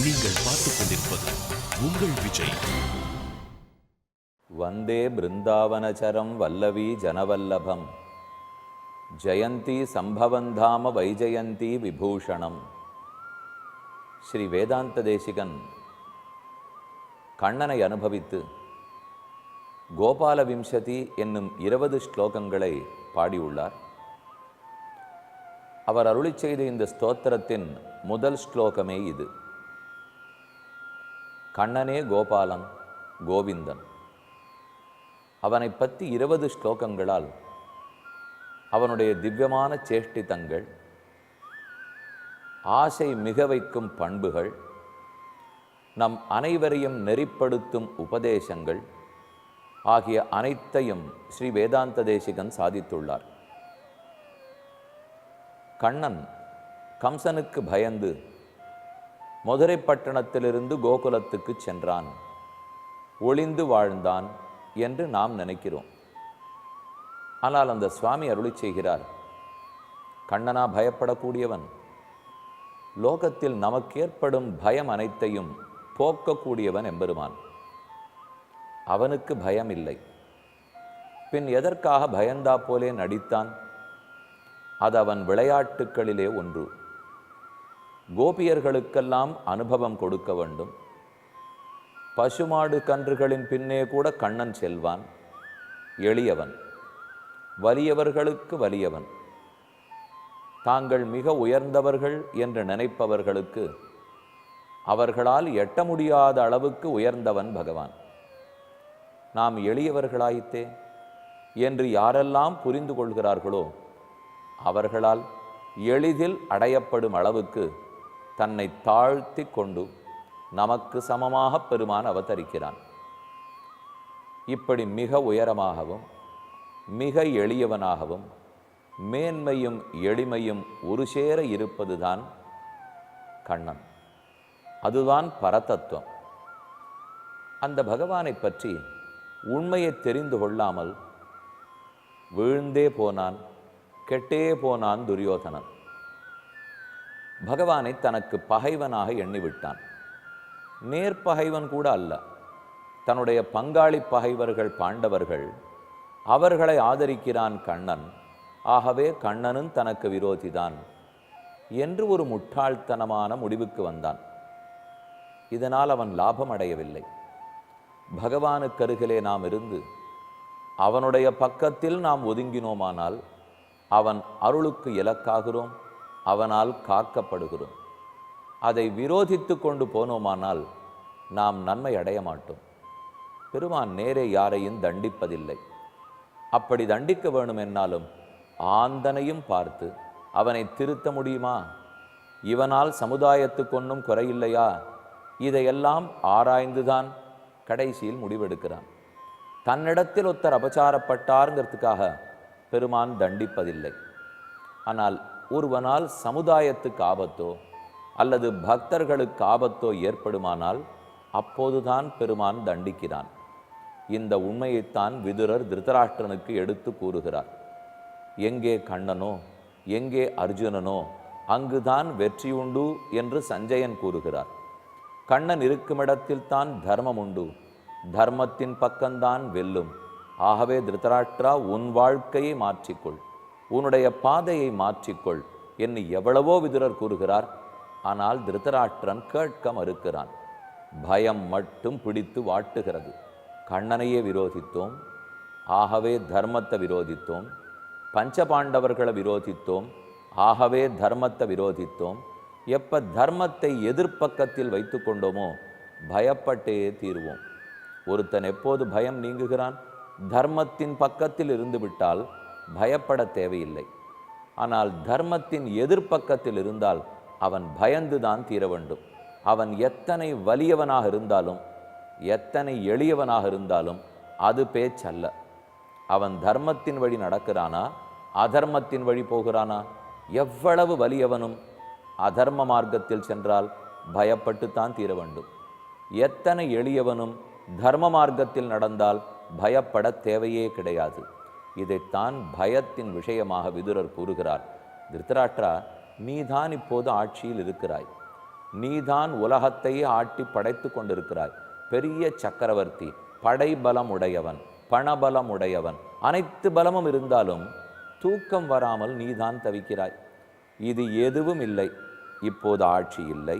நீங்கள் பார்த்துக் கொண்டிருப்பது உங்கள் விஜய். வந்தே பிருந்தாவனச்சரம் வல்லவி ஜனவல்லபம் ஜெயந்தி சம்பவந்தாம வைஜயந்தி விபூஷணம். ஸ்ரீ வேதாந்த தேசிகன் கண்ணனை அனுபவித்து கோபால விம்சதி என்னும் 20 ஸ்லோகங்களை பாடியுள்ளார். அவர் அருளி செய்த இந்த ஸ்தோத்திரத்தின் முதல் ஸ்லோகமே இது. கண்ணனே கோபாலன், கோவிந்தன். அவனை பற்றி 20 ஸ்லோகங்களால் அவனுடைய திவ்யமான சேஷ்டிதங்கள், ஆசை மிக வைக்கும் பண்புகள், நம் அனைவரையும் நெறிப்படுத்தும் உபதேசங்கள் ஆகிய அனைத்தையும் ஸ்ரீ வேதாந்த தேசிகன் சாதித்துள்ளார். கண்ணன் கம்சனுக்கு பயந்து மதுரை பட்டணத்திலிருந்து கோகுலத்துக்கு சென்றான், ஒளிந்து வாழ்ந்தான் என்று நாம் நினைக்கிறோம். ஆனால் அந்த சுவாமி அருளி செய்கிறார், கண்ணனா பயப்படக்கூடியவன், லோகத்தில் நமக்கு ஏற்படும் பயம் அனைத்தையும் போக்கக்கூடியவன் எம்பெருமான். அவனுக்கு பயம் இல்லை. பின் எதற்காக பயந்தா போலே நடித்தான்? அது அவன் விளையாட்டுக்களிலே ஒன்று. கோபியர்களுக்கெல்லாம் அனுபவம் கொடுக்க வேண்டும். பசுமாடு கன்றுகளின் பின்னே கூட கண்ணன் செல்வான். எளியவன், வலியவர்களுக்கு வலியவன். தாங்கள் மிக உயர்ந்தவர்கள் என்று நினைப்பவர்களுக்கு அவர்களால் எட்ட முடியாத அளவுக்கு உயர்ந்தவன் பகவான். நாம் எளியவர்களாயித்தே என்று யாரெல்லாம் புரிந்து கொள்கிறார்களோ அவர்களால் எளிதில் அடையப்படும் அளவுக்கு தன்னை தாழ்த்தி கொண்டு நமக்கு சமமாக பெருமான் அவதரிக்கிறான். இப்படி மிக உயரமாகவும் மிக எளியவனாகவும் மேன்மையும் எளிமையும் ஒரு சேர இருப்பதுதான் கண்ணன். அதுதான் பரதத்துவம். அந்த பகவானை பற்றி உண்மையை தெரிந்து கொள்ளாமல் வீழ்ந்தே போனான், கெட்டே போனான் துரியோதனன். பகவானை தனக்கு பகைவனாக எண்ணிவிட்டான். நேர்பகைவன் கூட அல்ல. தன்னுடைய பங்காளி பகைவர்கள் பாண்டவர்கள், அவர்களை ஆதரிக்கிறான் கண்ணன். ஆகவே கண்ணனும் தனக்கு விரோதிதான் என்று ஒரு முட்டாள்தனமான முடிவுக்கு வந்தான். இதனால் அவன் லாபம் அடையவில்லை. பகவானுக்கு அருகிலே நாம் இருந்து அவனுடைய பக்கத்தில் நாம் ஒதுங்கினோமானால் அவன் அருளுக்கு இலக்காகிறோம், அவனால் காக்கப்படுகிறோம். அதை விரோதித்து கொண்டு போனோமானால் நாம் நன்மை அடைய மாட்டோம். பெருமான் நேரே யாரையும் தண்டிப்பதில்லை. அப்படி தண்டிக்க வேணுமென்னாலும் ஆந்தனையும் பார்த்து அவனை திருத்த முடியுமா? இவனால் சமுதாயத்துக்கு ஒன்றும் குறையில்லையா? இதையெல்லாம் ஆராய்ந்துதான் கடைசியில் முடிவெடுக்கிறான். தன்னிடத்தில் ஒருத்தர் அபச்சாரப்பட்டாருங்கிறதுக்காக பெருமான் தண்டிப்பதில்லை. ஆனால் ஒருவனால் சமுதாயத்துக்கு ஆபத்தோ அல்லது பக்தர்களுக்கு ஆபத்தோ ஏற்படுமானால் அப்போதுதான் பெருமான் தண்டிக்கிறான். இந்த உண்மையைத்தான் விதுரர் திருதராஷ்டிரனுக்கு எடுத்து கூறுகிறார். எங்கே கண்ணனோ எங்கே அர்ஜுனனோ அங்குதான் வெற்றி உண்டு என்று சஞ்சயன் கூறுகிறார். கண்ணன் இருக்குமிடத்தில் தான் தர்மம் உண்டு, தர்மத்தின் பக்கம்தான் வெல்லும். ஆகவே திருதராஷ்டிரா, உன் வாழ்க்கையை மாற்றிக்கொள், உன்னுடைய பாதையை மாற்றிக்கொள் என்று எவ்வளவோ விதுரர் கூறுகிறார். ஆனால் திருதராஷ்டிரன் கேட்க மறுக்கிறான். பயம் மட்டும் பிடித்து வாட்டுகிறது. கண்ணனையே விரோதித்தோம், ஆகவே தர்மத்தை விரோதித்தோம். பஞ்சபாண்டவர்களை விரோதித்தோம், ஆகவே தர்மத்தை விரோதித்தோம். எப்போ தர்மத்தை எதிர்ப்பக்கத்தில் வைத்து கொண்டோமோ பயப்பட்டே தீர்வோம். ஒருத்தன் எப்போது பயம் நீங்குகிறான்? தர்மத்தின் பக்கத்தில் இருந்து விட்டால் பயப்பட தேவையில்லை. ஆனால் தர்மத்தின் எதிர்ப்பக்கத்தில் இருந்தால் அவன் பயந்துதான் தீர வேண்டும். அவன் எத்தனை வலியவனாக இருந்தாலும் எத்தனை எளியவனாக இருந்தாலும் அது பேச்சல்ல. அவன் தர்மத்தின் வழி நடக்கிறானா அதர்மத்தின் வழி போகிறானா? எவ்வளவு வலியவனும் அதர்ம மார்க்கத்தில் சென்றால் பயப்பட்டுத்தான் தீர வேண்டும். எத்தனை எளியவனும் தர்ம மார்க்கத்தில் நடந்தால் பயப்பட தேவையே கிடையாது. இதைத்தான் பயத்தின் விஷயமாக விதுரர் கூறுகிறார். திருதராஷ்டிரா, நீதான் இப்போது ஆட்சியில் இருக்கிறாய். நீதான் உலகத்தையே ஆட்டி படைத்து கொண்டிருக்கிறாய். பெரிய சக்கரவர்த்தி, படைபலம் உடையவன், பணபலம் உடையவன், அனைத்து பலமும் இருந்தாலும் தூக்கம் வராமல் நீதான் தவிக்கிறாய். இது எதுவும் இல்லை. இப்போது ஆட்சி இல்லை,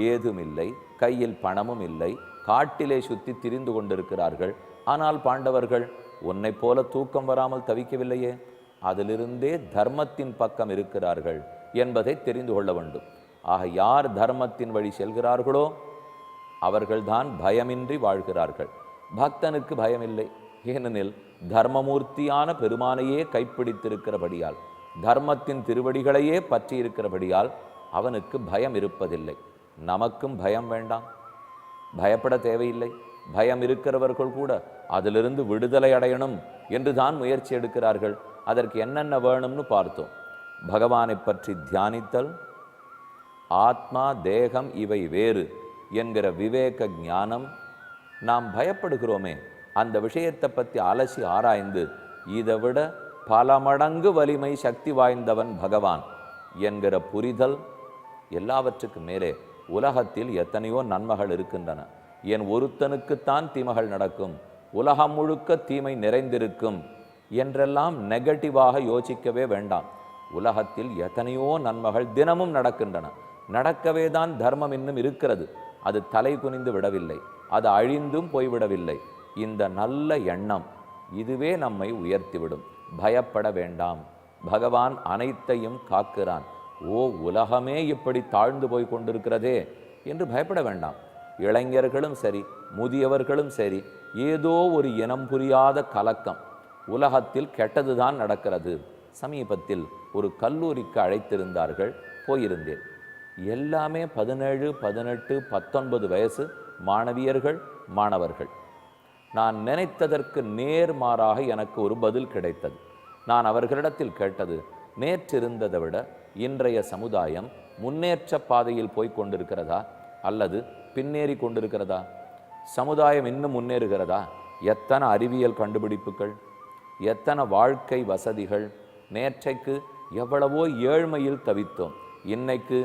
ஏதும் இல்லை, கையில் பணமும் இல்லை, காட்டிலே சுற்றி திரிந்து கொண்டிருக்கிறார்கள். ஆனால் பாண்டவர்கள் உன்னை போல தூக்கம் வராமல் தவிக்கவில்லையே. அதிலிருந்தே தர்மத்தின் பக்கம் இருக்கிறார்கள் என்பதை தெரிந்து கொள்ள வேண்டும். ஆக யார் தர்மத்தின் வழி செல்கிறார்களோ அவர்கள்தான் பயமின்றி வாழ்கிறார்கள். பக்தனுக்கு பயமில்லை. ஏனெனில் தர்மமூர்த்தியான பெருமானையே கைப்பிடித்திருக்கிறபடியால், தர்மத்தின் திருவடிகளையே பற்றி இருக்கிறபடியால் அவனுக்கு பயம் இருப்பதில்லை. நமக்கும் பயம் வேண்டாம், பயப்பட தேவையில்லை. பயம் இருக்கிறவர்கள் கூட அதிலிருந்து விடுதலை அடையணும் என்று தான் முயற்சி எடுக்கிறார்கள். அதற்கு என்னென்ன வேணும்னு பார்த்தோம். பகவானை பற்றி தியானித்தல், ஆத்மா தேகம் இவை வேறு என்கிற விவேக ஞானம். நாம் பயப்படுகிறோமே, அந்த விஷயத்தை பற்றி அலசி ஆராய்ந்து இதை விட பல மடங்கு வலிமை சக்தி வாய்ந்தவன் பகவான் என்கிற புரிதல். எல்லாவற்றுக்கும் மேலே உலகத்தில் எத்தனையோ நன்மைகள் இருக்கின்றன. என் ஒருத்தனுக்குத்தான் தீமைகள் நடக்கும், உலகம் முழுக்க தீமை நிறைந்திருக்கும் என்றெல்லாம் நெகட்டிவாக யோசிக்கவே வேண்டாம். உலகத்தில் எத்தனையோ நன்மைகள் தினமும் நடக்கின்றன. நடக்கவே தான் தர்மம் இன்னும் இருக்கிறது. அது தலை குனிந்து விடவில்லை, அது அழிந்தும் போய்விடவில்லை. இந்த நல்ல எண்ணம் இதுவே நம்மை உயர்த்திவிடும். பயப்பட வேண்டாம், பகவான் அனைத்தையும் காக்கிறான். ஓ, உலகமே இப்படி தாழ்ந்து போய் கொண்டிருக்கிறதே என்று பயப்பட வேண்டாம். இளைஞர்களும் சரி, முதியவர்களும் சரி, ஏதோ ஒரு இனம் புரியாத கலக்கம். உலகத்தில் கெட்டதுதான் நடக்கிறது. சமீபத்தில் ஒரு கல்லூரிக்கு அழைத்திருந்தார்கள், போயிருந்தேன். எல்லாமே 17, 18, 19 வயசு மாணவியர்கள், மாணவர்கள். நான் நினைத்ததற்கு நேர்மாறாக எனக்கு ஒரு பதில் கிடைத்தது. நான் அவர்களிடத்தில் கேட்டது, நேற்றிருந்ததை விட இன்றைய சமுதாயம் முன்னேற்ற பாதையில் போய் கொண்டிருக்கிறதா அல்லது பின்னேறி கொண்டிருக்கிறதா? சமுதாயம் இன்னும் முன்னேறுகிறதா? எத்தனை அறிவியல் கண்டுபிடிப்புகள், எத்தனை வாழ்க்கை வசதிகள். நேற்றைக்கு எவ்வளவோ ஏழ்மையில் தவித்தோம், இன்னைக்கு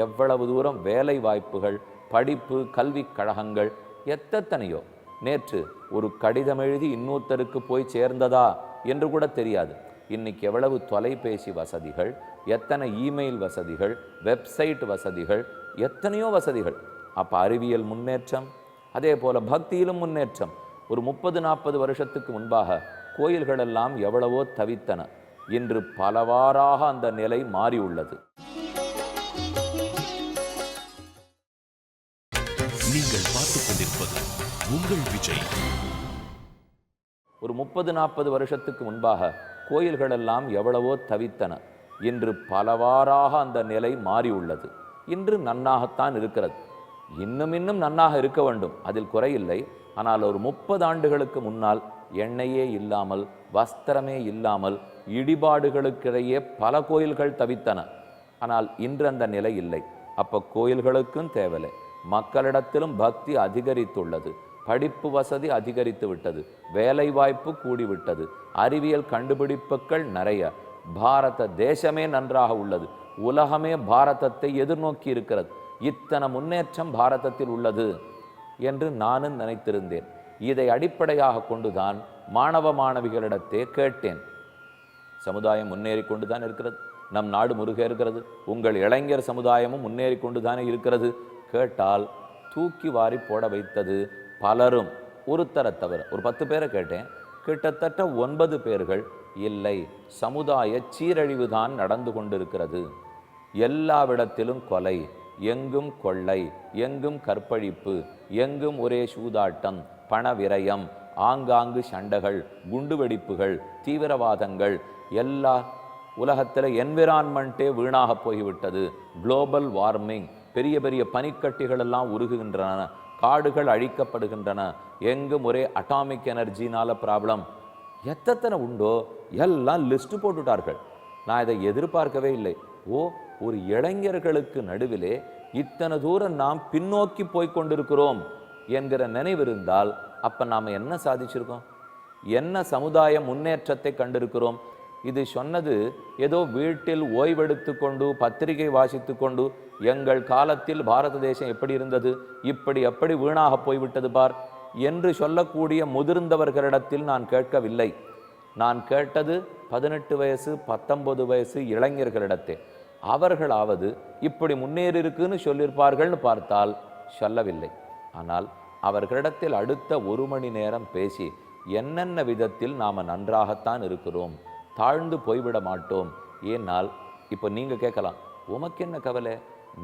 எவ்வளவு தூரம் வேலை வாய்ப்புகள், படிப்பு, கல்வி கழகங்கள் எத்தனையோ. நேற்று ஒரு கடிதம் எழுதி இன்னொருத்தருக்கு போய் சேர்ந்ததா என்று கூட தெரியாது. இன்னைக்கு எவ்வளவு தொலைபேசி வசதிகள், எத்தனை இமெயில் வசதிகள், வெப்சைட் வசதிகள், எத்தனையோ வசதிகள். அப்போ அறிவியல் முன்னேற்றம், அதே போல பக்தியிலும் முன்னேற்றம். ஒரு 30-40 வருஷத்துக்கு முன்பாக கோயில்களெல்லாம் எவ்வளவோ தவித்தன. இன்று பலவாறாக அந்த நிலை மாறியுள்ளது. நீங்கள் பார்த்துக் கொண்டிருப்பது உங்கள் விஜய். ஒரு 30-40 வருஷத்துக்கு முன்பாக கோயில்களெல்லாம் எவ்வளவோ தவித்தன. இன்று பலவாறாக அந்த நிலை மாறியுள்ளது. இன்று நன்னாகத்தான் இருக்கிறது. இன்னும் நன்னாக இருக்க வேண்டும், அதில் குறையில்லை. ஆனால் ஒரு 30 ஆண்டுகளுக்கு முன்னால் எண்ணெயே இல்லாமல், வஸ்திரமே இல்லாமல், இடிபாடுகளுக்கிடையே பல கோயில்கள் தவித்தன. ஆனால் இன்று அந்த நிலை இல்லை. அப்போ கோயில்களுக்கும் தேவையில்லை. மக்களிடத்திலும் பக்தி அதிகரித்துள்ளது, படிப்பு வசதி அதிகரித்து விட்டது, வேலை வாய்ப்பு கூடிவிட்டது, அறிவியல் கண்டுபிடிப்புகள் நிறைய. பாரத தேசமே நன்றாக உள்ளது, உலகமே பாரதத்தை எதிர்நோக்கி இருக்கிறது. இத்தனை முன்னேற்றம் பாரதத்தில் உள்ளது என்று நானும் நினைத்திருந்தேன். இதை அடிப்படையாக கொண்டுதான் மாணவ மாணவிகளிடத்தே கேட்டேன். சமுதாயம் முன்னேறி கொண்டு தான் இருக்கிறது, நம் நாடு முருக இருக்கிறது, உங்கள் இளைஞர் சமுதாயமும் முன்னேறி கொண்டு தானே இருக்கிறது. கேட்டால் தூக்கி வாரி போட வைத்தது பலரும். ஒருத்தரை தவிர ஒரு 10 பேரை கேட்டேன். கிட்டத்தட்ட 9 பேர்கள் இல்லை, சமுதாய சீரழிவு தான் நடந்து கொண்டிருக்கிறது, எல்லாவிடத்திலும் கொலை, எங்கும் கொள்ளை, எங்கும் கற்பழிப்பு, எங்கும் ஒரே சூதாட்டம், பண விரயம், ஆங்காங்கு சண்டைகள், குண்டுவெடிப்புகள், தீவிரவாதங்கள், எல்லா உலகத்தில் என்விரான்மெண்ட்டே வீணாக போய்விட்டது. குளோபல் வார்மிங், பெரிய பெரிய பனிக்கட்டிகள் எல்லாம் உருகுகின்றன, காடுகள் அழிக்கப்படுகின்றன, எங்கும் ஒரே அட்டாமிக் எனர்ஜினால ப்ராப்ளம். எத்தனை உண்டோ எல்லாம் லிஸ்ட் போட்டுட்டார்கள். நான் இதை எதிர்பார்க்கவே இல்லை. ஓ, ஒரு இளைஞர்களுக்கு நடுவிலே இத்தனை தூரம் நாம் பின்னோக்கி போய் கொண்டிருக்கிறோம் என்கிற நினைவிருந்தால் அப்ப நாம் என்ன சாதிச்சிருக்கோம்? என்ன சமுதாய முன்னேற்றத்தை கண்டிருக்கிறோம்? இது சொன்னது ஏதோ வீட்டில் ஓய்வெடுத்து கொண்டு பத்திரிகை வாசித்து கொண்டு எங்கள் காலத்தில் பாரத தேசம் எப்படி இருந்தது, இப்படி எப்படி வீணாக போய்விட்டது பார் என்று சொல்லக்கூடிய முதிர்ந்தவர்களிடத்தில் நான் கேட்கவில்லை. நான் கேட்டது 18 வயசு 19 வயசு இளைஞர்களிடத்தே. அவர்களாவது இப்படி முன்னேறி இருக்குன்னு சொல்லியிருப்பார்கள்னு பார்த்தால் சொல்லவில்லை. ஆனால் அவர்களிடத்தில் அடுத்த 1 மணி நேரம் பேசி என்னென்ன விதத்தில் நாம் நன்றாகத்தான் இருக்கிறோம், தாழ்ந்து போய்விட மாட்டோம். ஏனால் இப்போ நீங்கள் கேட்கலாம், உமக்கு என்ன கவலை,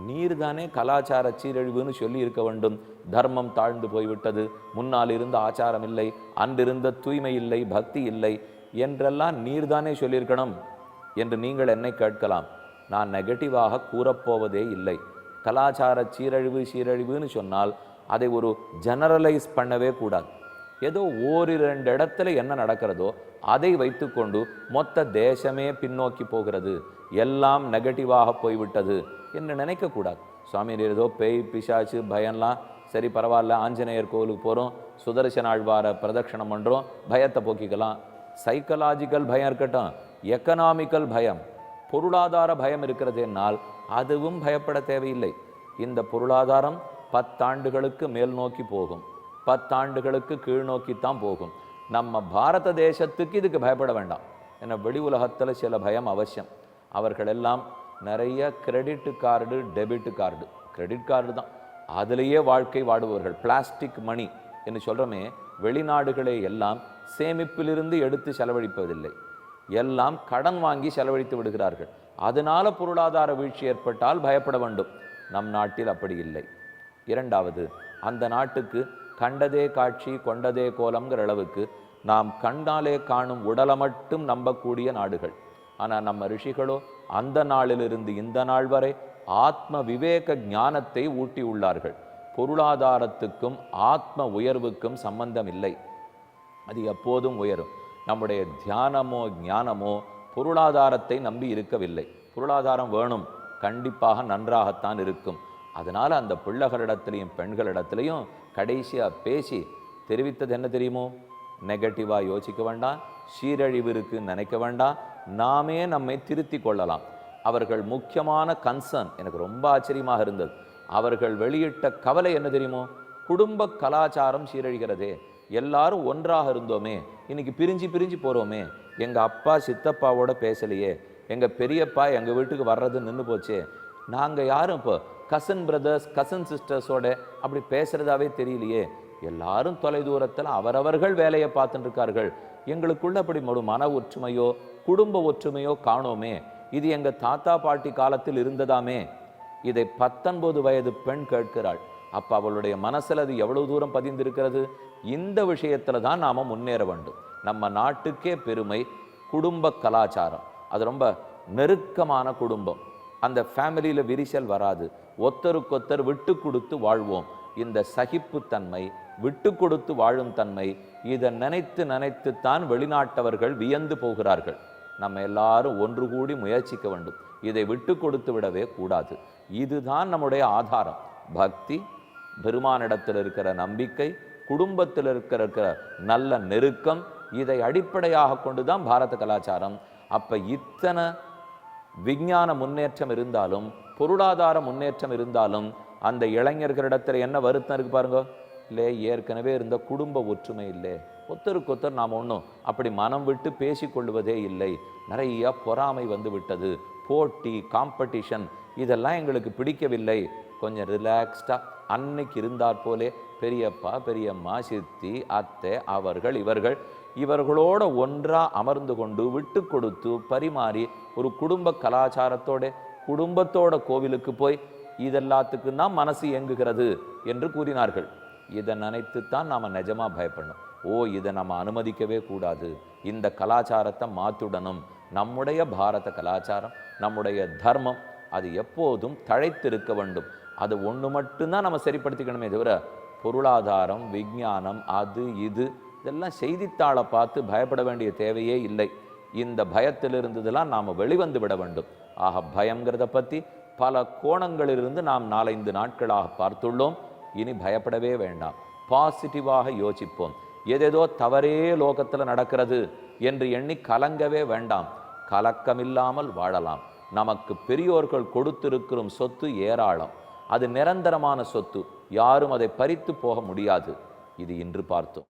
நீர் தானே கலாச்சார சீரழிவுன்னு சொல்லி இருக்க வேண்டும். தர்மம் தாழ்ந்து போய்விட்டது, முன்னால் இருந்த ஆச்சாரம் இல்லை, அன்றிருந்த தூய்மை இல்லை, பக்தி இல்லை என்றெல்லாம் நீர்தானே சொல்லியிருக்கணும் என்று நீங்கள் என்னை கேட்கலாம். நான் நெகட்டிவாக கூறப்போவதே இல்லை. கலாச்சார சீரழிவுன்னு சொன்னால் அதை ஒரு ஜெனரலைஸ் பண்ணவே கூடாது. ஏதோ ஓரிரண்டு இடத்துல என்ன நடக்கிறதோ அதை வைத்துக்கொண்டு மொத்த தேசமே பின்னோக்கி போகிறது, எல்லாம் நெகட்டிவாக போய்விட்டது என்று நினைக்கக்கூடாது. சுவாமி ஏதோ பேய் பிசாச்சு பயம்லாம் சரி பரவாயில்ல, ஆஞ்சநேயர் கோவிலுக்கு போகிறோம், சுதர்சன ஆழ்வார பிரதட்சணம் பண்ணுறோம், பயத்தை போக்கிக்கலாம். சைக்கலாஜிக்கல் பயம் இருக்கட்டும், எக்கனாமிக்கல் பயம், பொருளாதார பயம் இருக்கிறதுனால் அதுவும் பயப்பட தேவையில்லை. இந்த பொருளாதாரம் 10 ஆண்டுகளுக்கு மேல் நோக்கி போகும், 10 ஆண்டுகளுக்கு கீழ் நோக்கித்தான் போகும். நம்ம பாரத தேசத்துக்கு இதுக்கு பயப்பட வேண்டாம். ஏன்னா வெளி உலகத்தில் சில பயம் அவசியம். அவர்கள் எல்லாம் நிறைய credit card debit card, credit card தான் அதிலேயே வாழ்க்கை வாடுபவர்கள். பிளாஸ்டிக் மணி என்று சொல்கிறோமே, வெளிநாடுகளே எல்லாம் சேமிப்பிலிருந்து எடுத்து செலவழிப்பதில்லை, எல்லாம் கடன் வாங்கி செலவழித்து விடுகிறார்கள். அதனால பொருளாதார வீழ்ச்சி ஏற்பட்டால் பயப்பட வேண்டும். நம் நாட்டில் அப்படி இல்லை. இரண்டாவது, அந்த நாட்டுக்கு கண்டதே காட்சி கொண்டதே கோலம்ங்கிற அளவுக்கு நாம் கண்டாலே காணும் உடலை மட்டும் நம்பக்கூடிய நாடுகள். ஆனால் நம்ம ரிஷிகளோ அந்த நாளிலிருந்து இந்த நாள் வரை ஆத்ம விவேக ஞானத்தை ஊட்டி உள்ளார்கள். பொருளாதாரத்துக்கும் ஆத்ம உயர்வுக்கும் சம்பந்தம் இல்லை, அது எப்போதும் உயரும். நம்முடைய தியானமோ ஞானமோ பொருளாதாரத்தை நம்பி இருக்கவில்லை. பொருளாதாரம் வேணும், கண்டிப்பாக நன்றாகத்தான் இருக்கும். அதனால் அந்த பிள்ளைகளிடத்துலையும் பெண்களிடத்துலையும் கடைசியாக பேசி தெரிவித்தது என்ன தெரியுமோ, நெகட்டிவாக யோசிக்க வேண்டாம், சீரழிவு இருக்குன்னு நினைக்க வேண்டாம், நாமே நம்மை திருத்தி கொள்ளலாம். அவர்கள் முக்கியமான கன்சர்ன் எனக்கு ரொம்ப ஆச்சரியமாக இருந்தது. அவர்கள் வெளியிட்ட கவலை என்ன தெரியுமோ, குடும்ப கலாச்சாரம் சீரழிகிறதே, எல்லாரும் ஒன்றாக இருந்தோமே, இன்னைக்கு பிரிஞ்சு பிரிஞ்சு போகிறோமே, எங்கள் அப்பா சித்தப்பாவோட பேசலையே, எங்கள் பெரியப்பா எங்கள் வீட்டுக்கு வர்றது நின்று போச்சே, நாங்கள் யாரும் இப்போ கசன் பிரதர்ஸ் கசன் சிஸ்டர்ஸோட அப்படி பேசுகிறதாவே தெரியலையே, எல்லாரும் தொலைதூரத்தில் அவரவர்கள் வேலையை பார்த்துட்டு இருக்கார்கள், எங்களுக்குள்ள அப்படி ஒரு மன ஒற்றுமையோ குடும்ப ஒற்றுமையோ காணோமே, இது எங்கள் தாத்தா பாட்டி காலத்தில் இருந்ததாமே. இதை 19 வயது பெண் கேட்கிறாள். அப்போ அவளுடைய மனசில் அது எவ்வளவு தூரம் பதிந்திருக்கிறது. இந்த விஷயத்தில் தான் நாம் முன்னேற வேண்டும். நம்ம நாட்டுக்கே பெருமை குடும்ப கலாச்சாரம். அது ரொம்ப நெருக்கமான குடும்பம், அந்த ஃபேமிலியில் விரிசல் வராது, ஒத்தருக்கொத்தர் விட்டு கொடுத்து வாழ்வோம். இந்த சகிப்புத்தன்மை, விட்டு கொடுத்து வாழும் தன்மை, இதை நினைத்து நினைத்துத்தான் வெளிநாட்டவர்கள் வியந்து போகிறார்கள். நம்ம எல்லாரும் ஒன்று கூடி முயற்சிக்க வேண்டும். இதை விட்டு கொடுத்து விடவே கூடாது. இதுதான் நம்முடைய ஆதாரம். பக்தி, பெருமானிடத்தில் இருக்கிற நம்பிக்கை, குடும்பத்தில் இருக்கிற நல்ல நெருக்கம், இதை அடிப்படையாக கொண்டுதான் பாரத கலாச்சாரம். அப்ப இத்தனை விஞ்ஞான முன்னேற்றம் இருந்தாலும் பொருளாதார முன்னேற்றம் இருந்தாலும் அந்த இளைஞர்களிடத்தில் என்ன வருத்தம் இருக்கு பாருங்க. இல்லை, ஏற்கனவே இருந்த குடும்ப ஒற்றுமை இல்லை, ஒத்தருக்கொத்தர் நாம் ஒன்றும் அப்படி மனம் விட்டு பேசிக்கொள்வதே இல்லை, நிறைய பொறாமை வந்து விட்டது, போட்டி காம்படிஷன், இதெல்லாம் எங்களுக்கு பிடிக்கவில்லை. கொஞ்சம் ரிலாக்ஸ்டாக அன்னைக்கு இருந்தாற் போலே பெரியப்பா பெரியம்மா சித்தி அத்தை அவர்கள் இவர்களோட ஒன்றாக அமர்ந்து கொண்டு விட்டு கொடுத்து பரிமாறி ஒரு குடும்ப கலாச்சாரத்தோட குடும்பத்தோட கோவிலுக்கு போய் இதெல்லாத்துக்கும் தான் மனசு இயங்குகிறது என்று கூறினார்கள். இதை நினைத்துத்தான் நாம் நிஜமாக பயப்படணும். இதை நம்ம அனுமதிக்கவே கூடாது, இந்த கலாச்சாரத்தை மாற்றுடணும். நம்முடைய பாரத கலாச்சாரம், நம்முடைய தர்மம், அது எப்போதும் தழைத்திருக்க வேண்டும். அது ஒன்று மட்டும்தான் நம்ம சரிப்படுத்திக்கணுமே தவிர பொருளாதாரம் விஞ்ஞானம் அது இதெல்லாம் செய்தித்தாளை பார்த்து பயப்பட வேண்டிய தேவையே இல்லை. இந்த பயத்திலிருந்ததெல்லாம் நாம் வெளிவந்து விட வேண்டும். ஆக பயங்கிறத பற்றி பல கோணங்களிலிருந்து நாம் 4-5 நாட்களாக பார்த்துள்ளோம். இனி பயப்படவே வேண்டாம், பாசிட்டிவாக யோசிப்போம். ஏதேதோ தவறே லோகத்தில் நடக்கிறது என்று எண்ணி கலங்கவே வேண்டாம். கலக்கமில்லாமல் வாழலாம். நமக்கு பெரியோர்கள் கொடுத்திருக்கிற சொத்து ஏராளம். அது நிரந்தரமான சொத்து. யாரும் அதை பறித்து போக முடியாது. இது இன்று பார்த்தோம்.